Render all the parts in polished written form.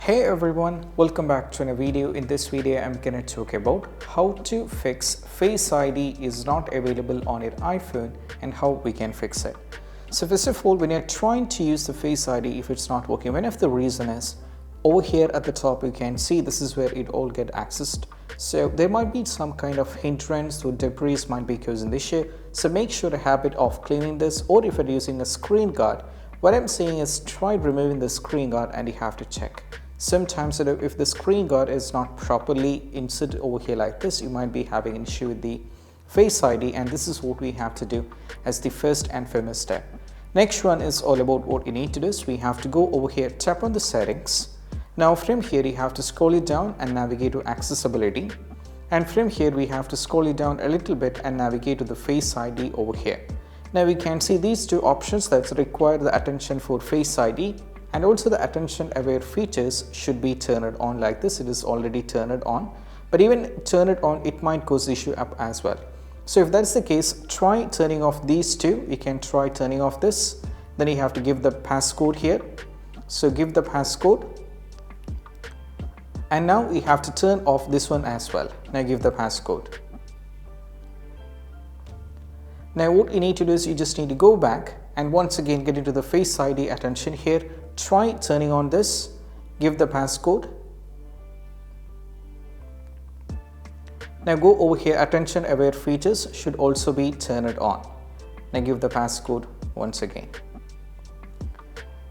Hey everyone, welcome back to another video. In this video I'm gonna talk about how to fix Face ID is not available on your iPhone and how we can fix it. So first of all, when you're trying to use the Face ID, if it's not working, one of the reason is over here at the top you can see this is where it all get accessed. So there might be some kind of hindrance or debris might be causing this issue. So make sure to habit of cleaning this, or if you're using a screen guard, what I'm saying is try removing the screen guard and you have to check. Sometimes if the screen guard is not properly inserted over here like this, you might be having an issue with the Face ID, and this is what we have to do as the first and foremost step. Next one is all about what you need to do is we have to go over here, tap on the settings. Now from here you have to scroll it down and navigate to accessibility, and from here we have to scroll it down a little bit and navigate to the Face ID over here. Now we can see these two options that require the attention for Face ID, and also the attention aware features should be turned on like this. It is already turned on, but even turn it on, it might cause issue up as well. So if that's the case, try turning off these two. You can try turning off this, then you have to give the passcode here. So give the passcode, and now you have to turn off this one as well. Now give the passcode. Now what you need to do is you just need to go back and once again get into the Face ID attention here. Try turning on this, give the passcode. Now go over here, attention aware features should also be turned on. Now give the passcode once again.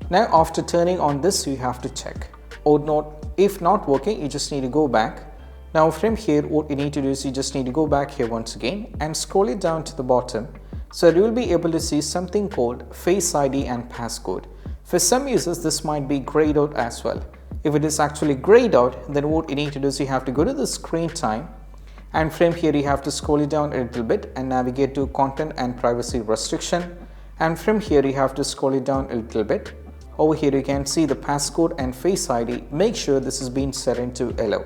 Now after turning on this, you have to check, or not, if not working, you just need to go back. Now from here what you need to do is you just need to go back here once again and scroll it down to the bottom. So you will be able to see something called Face ID and passcode. For some users this might be grayed out as well. If it is actually grayed out, then what you need to do is you have to go to the screen time, and from here you have to scroll it down a little bit and navigate to content and privacy restriction, and from here you have to scroll it down a little bit. Over here you can see the passcode and Face ID. Make sure this is being set into allow.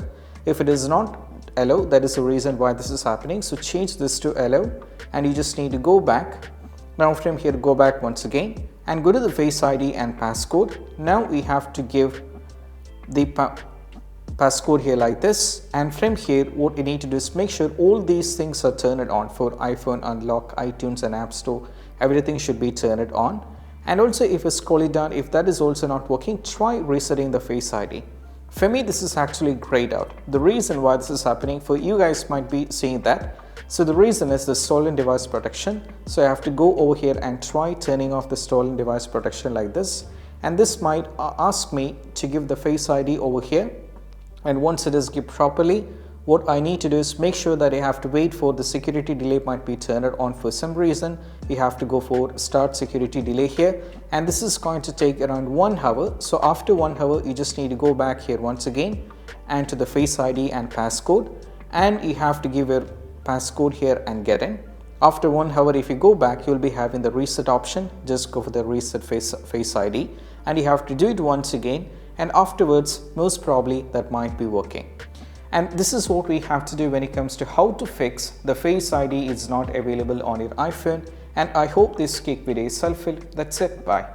If it is not allow, that is the reason why this is happening. So change this to allow, and you just need to go back. Now from here go back once again and go to the Face ID and passcode. Now we have to give the passcode here like this, and from here what you need to do is make sure all these things are turned on for iPhone unlock, iTunes and App Store. Everything should be turned on. And also if you scroll it down, if that is also not working, try resetting the Face ID. For me this is actually grayed out. The reason why this is happening, for you guys might be seeing that. So the reason is the stolen device protection. So I have to go over here and try turning off the stolen device protection like this, and this might ask me to give the Face ID over here. And once it is given properly, what I need to do is make sure that I have to wait for the security delay might be turned on. For some reason you have to go for start security delay here, and this is going to take around 1 hour. So after 1 hour you just need to go back here once again and to the Face ID and passcode, and you have to give your passcode here and get in. After 1 hour if you go back, you'll be having the reset option. Just go for the reset face ID, and you have to do it once again, and afterwards most probably that might be working. And this is what we have to do when it comes to how to fix the Face ID is not available on your iPhone. And I hope this quick video is helpful. That's it. Bye.